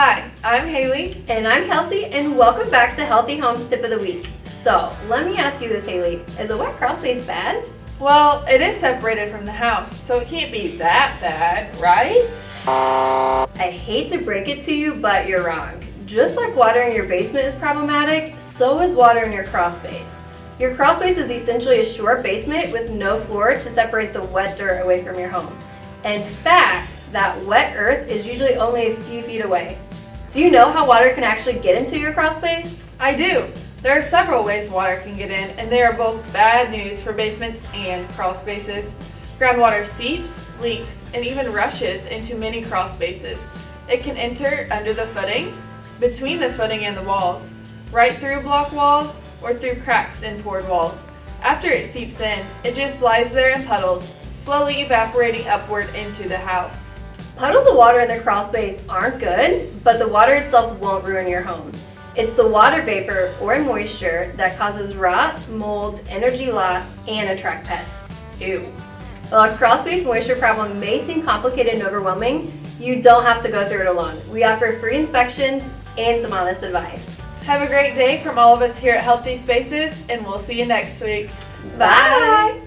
Hi, I'm Haley. And I'm Kelsey, and welcome back to Healthy Homes Tip of the Week. So, let me ask you this, Haley. Is a wet crawl space bad? Well, it is separated from the house, so it can't be that bad, right? I hate to break it to you, but you're wrong. Just like water in your basement is problematic, so is water in your crawl space. Your crawl space is essentially a short basement with no floor to separate the wet dirt away from your home. In fact, that wet earth is usually only a few feet away. Do you know how water can actually get into your crawl space? I do. There are several ways water can get in, and they are both bad news for basements and crawl spaces. Groundwater seeps, leaks, and even rushes into many crawl spaces. It can enter under the footing, between the footing and the walls, right through block walls, or through cracks in poured walls. After it seeps in, it just lies there in puddles, slowly evaporating upward into the house. Puddles of water in the crawl space aren't good, but the water itself won't ruin your home. It's the water vapor or moisture that causes rot, mold, energy loss, and attract pests. Ew. While a crawl space moisture problem may seem complicated and overwhelming, you don't have to go through it alone. We offer free inspections and some honest advice. Have a great day from all of us here at Healthy Spaces, and we'll see you next week. Bye!